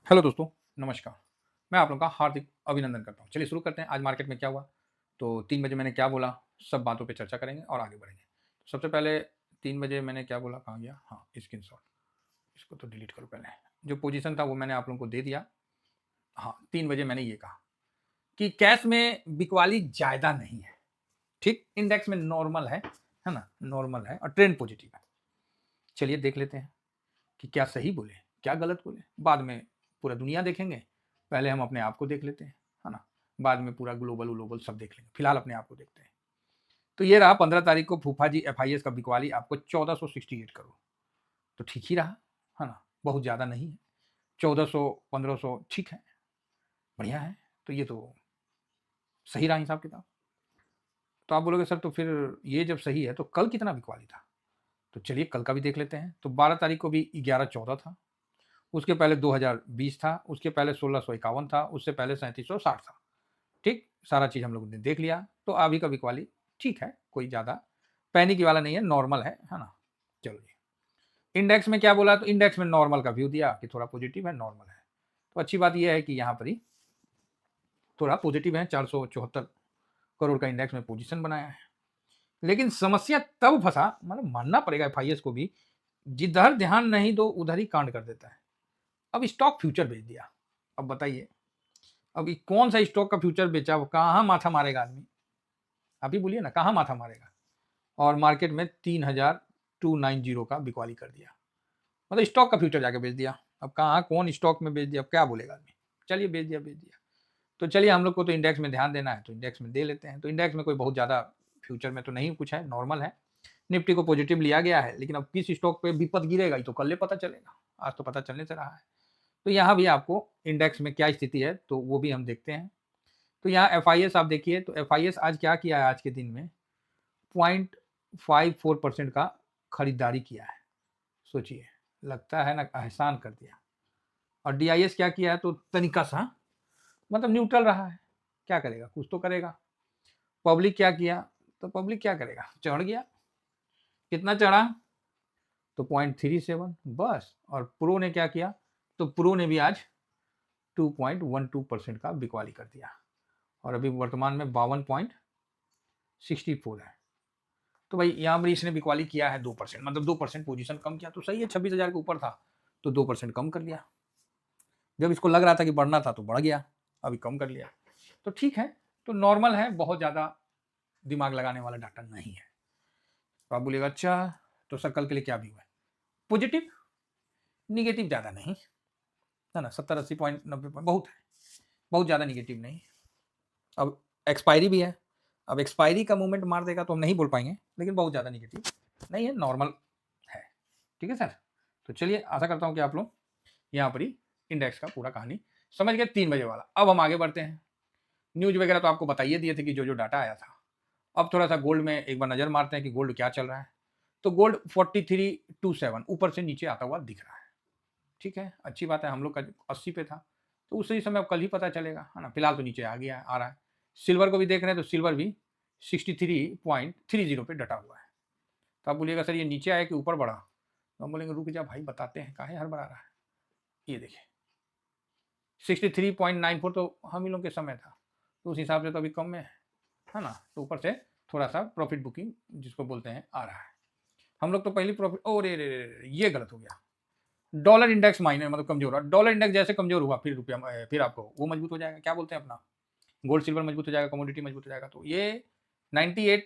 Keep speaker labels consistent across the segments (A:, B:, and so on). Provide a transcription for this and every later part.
A: Hello दोस्तों, नमस्कार। मैं आप लोगों का हार्दिक अभिनंदन करता हूँ। चलिए शुरू करते हैं, आज मार्केट में क्या हुआ? तो 3 बजे मैंने क्या बोला, सब बातों पे चर्चा करेंगे और आगे बढ़ेंगे। सबसे पहले 3 बजे मैंने क्या बोला, कहाँ गया? हाँ, स्क्रीनशॉट, इसको तो डिलीट करो पहले। जो पोजीशन था वो मैंने आप लोगों को दे दिया। हाँ, 3 बजे मैंने ये कहा कि कैश में बिकवाली ज़्यादा नहीं है, ठीक? इंडेक्स में नॉर्मल है ना? नॉर्मल है और ट्रेंड पॉजिटिव है। चलिए देख लेते हैं कि क्या सही बोले, क्या गलत बोले। बाद में पूरा दुनिया देखेंगे, पहले हम अपने आप को देख लेते हैं, है ना? बाद में पूरा ग्लोबल व्लोबल सब देख लेंगे, फिलहाल अपने आप को देखते हैं। तो ये रहा 15 तारीख को फूफा जी एफआईएस का बिकवाली आपको 1468 करोड़। तो ठीक ही रहा, है ना? बहुत ज़्यादा नहीं है, 1400 1500 ठीक है, बढ़िया है। तो ये तो सही रहा हिसाब किताब। तो आप बोलोगे सर तो फिर ये जब सही है तो कल कितना बिकवाली था? तो चलिए कल का भी देख लेते हैं। तो 12 तारीख को भी 1114 था, उसके पहले 2020 था, उसके पहले 1651 था, उससे पहले 3760 था। ठीक, सारा चीज़ हम लोगों ने देख लिया। तो अभी का बिकवाली ठीक है, कोई ज़्यादा पैनिक वाला नहीं है, नॉर्मल है ना? चलो जी। इंडेक्स में क्या बोला? तो इंडेक्स में नॉर्मल का व्यू दिया कि थोड़ा पॉजिटिव है, नॉर्मल है। तो अच्छी बात यह है कि यहाँ पर ही थोड़ा पॉजिटिव है, 474 करोड़ का इंडेक्स में पोजीशन बनाया है। लेकिन समस्या तब फंसा, मतलब मानना पड़ेगा एफआईएस को भी, जिधर ध्यान नहीं दो उधर ही कांड कर देता है। अब स्टॉक फ्यूचर बेच दिया। अब बताइए, अब कौन सा स्टॉक का फ्यूचर बेचा, वो कहाँ माथा मारेगा आदमी? आप ही बोलिए ना, कहाँ माथा मारेगा? और मार्केट में 3290 का बिकवाली कर दिया, मतलब स्टॉक का फ्यूचर जाके बेच दिया। अब कहाँ कौन स्टॉक में बेच दिया, अब क्या बोलेगा आदमी? चलिए बेच दिया, बेच दिया। तो चलिए हम लोग को तो इंडेक्स में ध्यान देना है, तो इंडेक्स में दे लेते हैं। तो इंडेक्स में कोई बहुत ज़्यादा फ्यूचर में तो नहीं कुछ है, नॉर्मल है। निफ्टी को पॉजिटिव लिया गया है, लेकिन अब किस स्टॉक पे विपद गिरेगा ये तो कल ही पता चलेगा, आज तो पता चलने से रहा है। तो यहाँ भी आपको इंडेक्स में क्या स्थिति है तो वो भी हम देखते हैं। तो यहाँ एफ आप देखिए, तो एफ आज क्या किया है, आज के दिन में 0.54% का खरीदारी किया है। सोचिए, लगता है ना एहसान कर दिया। और डी क्या किया है, तो तनिका सा मतलब न्यूट्रल रहा है। क्या करेगा, कुछ तो करेगा। पब्लिक क्या किया, तो पब्लिक क्या करेगा, चढ़ गया। कितना चढ़ा? तो 0.37 बस। और प्रो ने क्या किया, तो प्रो ने भी आज 2.12% का बिकवाली कर दिया और अभी वर्तमान में 52.64 है। तो भाई यहाँ पर इसने बिकवाली किया है 2%, मतलब 2% पोजीशन कम किया, तो सही है। 26,000 के ऊपर था तो 2% कम कर लिया। जब इसको लग रहा था कि बढ़ना था तो बढ़ गया, अभी कम कर लिया, तो ठीक है। तो नॉर्मल है, बहुत ज़्यादा दिमाग लगाने वाला डाटा नहीं है। तो आप बोलिएगा अच्छा, तो सर कल के लिए क्या भी हुआ है? पॉजिटिव, निगेटिव ज़्यादा नहीं, है ना? 70-80 पॉइंट 90 पॉइंट बहुत है, बहुत ज़्यादा निगेटिव नहीं। अब एक्सपायरी भी है, अब एक्सपायरी का मूवमेंट मार देगा तो हम नहीं बोल पाएंगे, लेकिन बहुत ज़्यादा निगेटिव नहीं है, नॉर्मल है। ठीक है सर। तो चलिए, आशा करता हूँ कि आप लोग यहाँ पर ही इंडेक्स का पूरा कहानी समझ गए, 3 बजे वाला। अब हम आगे बढ़ते हैं। न्यूज़ वगैरह तो आपको बताइए दिए थे कि जो जो डाटा आया था। अब थोड़ा सा गोल्ड में एक बार नज़र मारते हैं कि गोल्ड क्या चल रहा है। तो गोल्ड 4327 ऊपर से नीचे आता हुआ दिख रहा है। ठीक है, अच्छी बात है। हम लोग का 80 पे था, तो उसी समय अब कल ही पता चलेगा, है ना? फिलहाल तो नीचे आ गया, आ रहा है। सिल्वर को भी देख रहे हैं, तो सिल्वर भी 63.30 पे डटा हुआ है। तो आप बोलिएगा सर ये नीचे आया कि ऊपर बढ़ा? तो हम बोलेंगे रुक जा भाई, बताते हैं, काहे हड़बड़ा रहा है। ये देखिए 63.94 तो हम ही लोग के समय था, तो उस हिसाब से तो अभी कम में है ना? तो ऊपर से थोड़ा सा प्रॉफिट बुकिंग जिसको बोलते हैं आ रहा है। हम लोग तो पहले प्रॉफिट, ओ रे रे रे, ये गलत हो गया। डॉलर इंडेक्स माइनर मतलब कमजोर हुआ। डॉलर इंडेक्स जैसे कमजोर हुआ फिर रुपया, फिर आपको वो मजबूत हो जाएगा। क्या बोलते हैं अपना, गोल्ड सिल्वर मजबूत हो जाएगा, कमोडिटी मजबूत हो जाएगा। तो ये 98,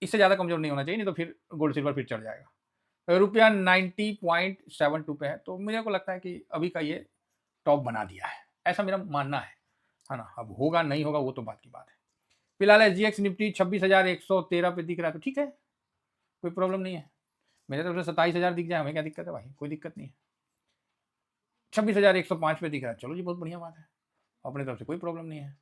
A: इससे ज़्यादा कमजोर नहीं होना चाहिए, नहीं तो फिर गोल्ड सिल्वर फिर चढ़ जाएगा। रुपया 90.72 पे है, तो मुझे को लगता है कि अभी का ये टॉप बना दिया है, ऐसा मेरा मानना है ना? अब होगा नहीं होगा वो तो बात की बात है। फिलहाल एस जी एक्स निफ्टी 26,113 पे दिख रहा है, तो ठीक है, कोई प्रॉब्लम नहीं है। मेरे तरफ से 27,000 दिख जाए, हमें क्या दिक्कत है भाई, कोई दिक्कत नहीं है। 26,105 पे दिख रहा है, चलो जी बहुत बढ़िया बात है, अपनी तरफ से कोई प्रॉब्लम नहीं है।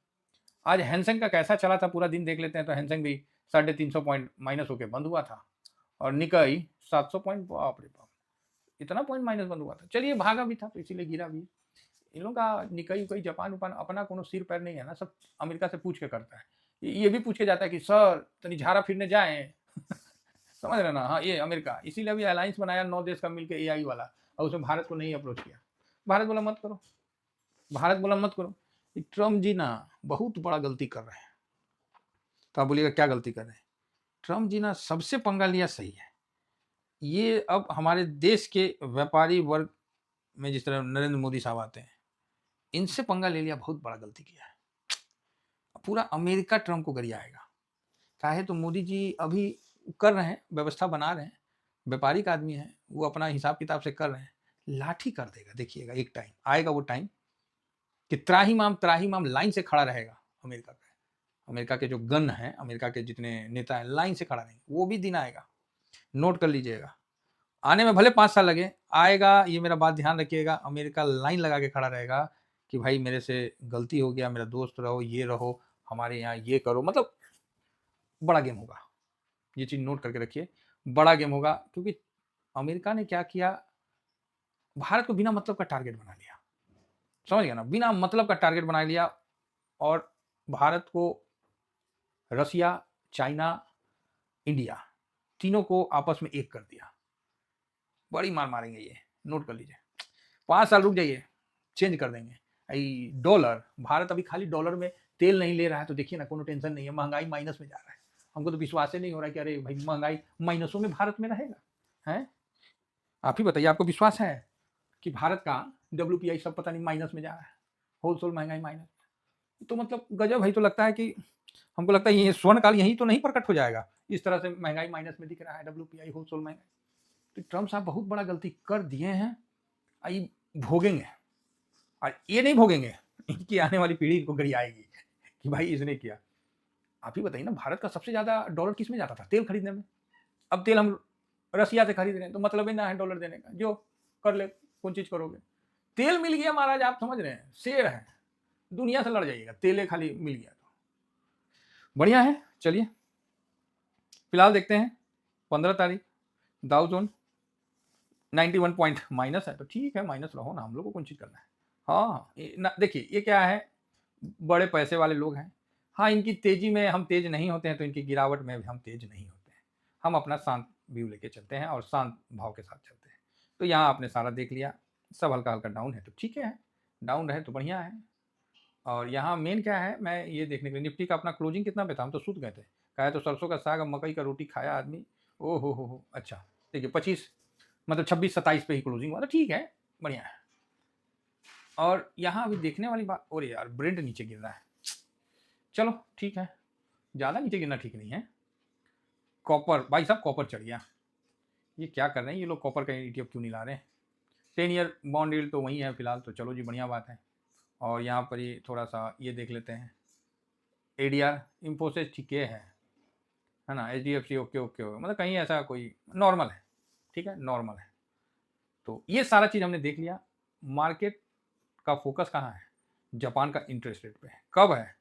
A: आज हैंसेंग का कैसा चला था पूरा दिन देख लेते हैं। तो हैंसेंग भी 350 पॉइंट माइनस होकर बंद हुआ था, और निकाई 700 पॉइंट, बाप रे बाप, इतना पॉइंट माइनस बंद हुआ था। चलिए भागा भी था तो इसीलिए गिरा भी। इन लोगों का निकाई उकाई जापान उपान अपना कोनो सिर पैर नहीं है ना, सब अमेरिका से पूछ के करता है। ये भी पूछ के जाता है कि सर तनी झाड़ा फिरने जाए समझ रहे ना? हाँ, ये अमेरिका इसीलिए अभी अलायंस बनाया 9 देश का मिलकर एआई वाला, और उसमें भारत को नहीं अप्रोच किया। भारत बोला मत करो, भारत बोला मत करो। ट्रम्प जी ना बहुत बड़ा गलती कर रहे हैं। तो आप बोलिएगा क्या गलती कर रहे हैं? ट्रम्प जी ना सबसे पंगा लिया सही है। ये अब हमारे देश के व्यापारी वर्ग में जिस तरह नरेंद्र मोदी साहब आते हैं, इनसे पंगा ले लिया, बहुत बड़ा गलती किया है। पूरा अमेरिका ट्रम्प को गरियाएगा। चाहे तो मोदी जी अभी कर रहे हैं, व्यवस्था बना रहे हैं, व्यापारिक आदमी है, वो अपना हिसाब किताब से कर रहे हैं। लाठी कर देगा, देखिएगा एक टाइम आएगा, वो टाइम कि त्राहीमाम लाइन से खड़ा रहेगा अमेरिका का। अमेरिका के जो गन है, अमेरिका के जितने नेता हैं लाइन से खड़ा रहेंगे। वो भी दिन आएगा, नोट कर लीजिएगा। आने में भले 5 साल लगे, आएगा। ये मेरा बात ध्यान रखिएगा, अमेरिका लाइन लगा के खड़ा रहेगा कि भाई मेरे से गलती हो गया, मेरा दोस्त रहो, ये रहो, हमारे यहाँ ये करो। मतलब बड़ा गेम होगा, ये चीज़ नोट करके रखिए, बड़ा गेम होगा। क्योंकि अमेरिका ने क्या किया, भारत को बिना मतलब का टारगेट बना लिया। समझ गया ना, बिना मतलब का टारगेट बना लिया। और भारत को रसिया, चाइना, इंडिया तीनों को आपस में एक कर दिया। बड़ी मार मारेंगे ये, नोट कर लीजिए। 5 साल रुक जाइए, चेंज कर देंगे। डॉलर, भारत अभी खाली डॉलर में तेल नहीं ले रहा है, तो देखिए ना, कोनो टेंशन नहीं है, महंगाई माइनस में जा रहा है। हमको तो विश्वास ही नहीं हो रहा है कि अरे भाई महंगाई माइनसों में भारत में रहेगा। है, आप ही बताइए, आपको विश्वास है कि भारत का WPI सब पता नहीं माइनस में जा रहा है, होलसेल महंगाई माइनस? तो मतलब गजब है। तो लगता है कि हमको लगता है ये स्वर्ण काल यहीं तो नहीं प्रकट हो जाएगा, इस तरह से महंगाई माइनस में दिख रहा है, WPI होलसेल महंगाई। तो ट्रम्प साहब बहुत बड़ा गलती कर दिए हैं, आई भोगेंगे। और ये नहीं भोगेंगे, इनकी आने वाली पीढ़ी इनको गड़ी आएगी कि भाई इसने किया। आप ही बताइए ना, भारत का सबसे ज्यादा डॉलर किस में जाता था? तेल खरीदने में। अब तेल हम रसिया से खरीद रहे हैं, तो मतलब ही ना है डॉलर देने का, जो कर ले, कौन चीज करोगे। तेल मिल गया महाराज, आप समझ रहे हैं, शेर है, दुनिया से लड़ जाइएगा, तेल खाली मिल गया तो बढ़िया है। चलिए फिलहाल देखते हैं 15 तारीख, दाउ जोन 91 पॉइंट माइनस है, तो ठीक है, माइनस रहो ना, हम लोग को कौन चीज करना है। हाँ देखिए, ये क्या है, बड़े पैसे वाले लोग हैं। हाँ, इनकी तेजी में हम तेज नहीं होते हैं, तो इनकी गिरावट में भी हम तेज नहीं होते हैं। हम अपना शांत व्यू लेके चलते हैं और शांत भाव के साथ चलते हैं। तो यहाँ आपने सारा देख लिया, सब हल्का हल्का डाउन है, तो ठीक है, डाउन रहे तो बढ़िया है। और यहाँ मेन क्या है, मैं ये देखने के लिए, निफ्टी का अपना क्लोजिंग कितना पे था? हम तो सूत गए थे। कहा तो सरसों का साग, मकई का रोटी खाया आदमी, ओ हो। अच्छा, देखिए 25 मतलब 26-27 पे ही क्लोजिंग हुआ, तो ठीक है, बढ़िया है। और यहाँ अभी देखने वाली बात, और यार ब्रेंट नीचे गिर रहा है, चलो ठीक है, ज़्यादा नीचे गिरना ठीक नहीं है। कॉपर, भाई साहब कॉपर चढ़ गया, ये क्या कर रहे हैं ये लोग, कॉपर का ETF क्यों नहीं ला रहे हैं? 10 ईयर बॉन्ड यील्ड तो वही है फिलहाल, तो चलो जी बढ़िया बात है। और यहाँ पर ही थोड़ा सा ये देख लेते हैं, ADR, इन्फोसिस ठीक है ना, HDFC ओके, मतलब कहीं ऐसा कोई नॉर्मल है, ठीक है, नॉर्मल है। तो ये सारा चीज़ हमने देख लिया। मार्केट का फोकस कहाँ है? जापान का इंटरेस्ट रेट पे है। कब है?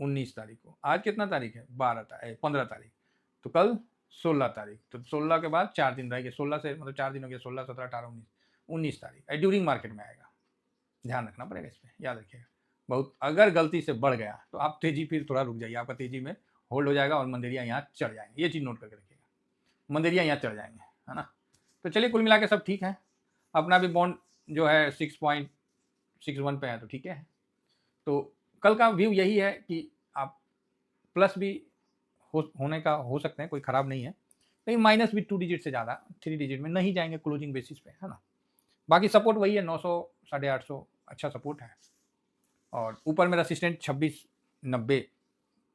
A: 19 तारीख को। आज कितना तारीख है? 15 तारीख। तो कल 16 तारीख, तो 16 के बाद 4 दिन रहेंगे, 16 से मतलब 4 दिन हो गया, 16, 17, 18, 19 तारीख ड्यूरिंग मार्केट में आएगा। ध्यान रखना पड़ेगा इस पर, याद रखिएगा। बहुत अगर गलती से बढ़ गया तो आप तेजी फिर थोड़ा रुक जाइए, आपका तेजी में होल्ड हो जाएगा और मंदिरिया यहाँ चढ़ जाएंगे, ये चीज़ नोट करके रखिएगा, मंदिरिया यहाँ चढ़ जाएंगे, है ना। तो चलिए कुल मिला के सब ठीक है। अपना भी बॉन्ड जो है 6.61 पे है, तो ठीक है। तो कल का व्यू यही है कि आप प्लस भी होने का हो सकते हैं, कोई ख़राब नहीं है, लेकिन माइनस भी 2 डिजिट से ज़्यादा 3 डिजिट में नहीं जाएंगे क्लोजिंग बेसिस पे, है ना। बाकी सपोर्ट वही है, 900, 850 अच्छा सपोर्ट है। और ऊपर में रसिस्टेंट 2690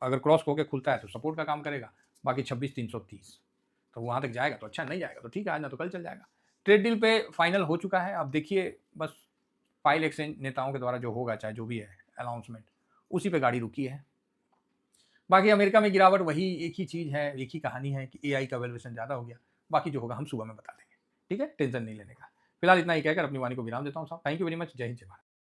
A: अगर क्रॉस होकर खुलता है तो सपोर्ट का काम करेगा। बाकी 26,330, तो वहाँ तक जाएगा तो अच्छा, नहीं जाएगा तो ठीक है, आज ना तो कल चल जाएगा। ट्रेड डील पे फाइनल हो चुका है। अब देखिए बस फाइल एक्सचेंज नेताओं के द्वारा जो होगा, चाहे जो भी है अनाउंसमेंट, उसी पे गाड़ी रुकी है। बाकी अमेरिका में गिरावट वही एक ही चीज़ है, एक ही कहानी है कि AI का वैल्यूएशन ज़्यादा हो गया। बाकी जो होगा हम सुबह में बता देंगे, ठीक है, टेंशन नहीं लेने का। फिलहाल इतना ही कहकर अपनी वाणी को विराम देता हूँ साहब। थैंक यू वेरी मच, जय हिंद, जय भारत।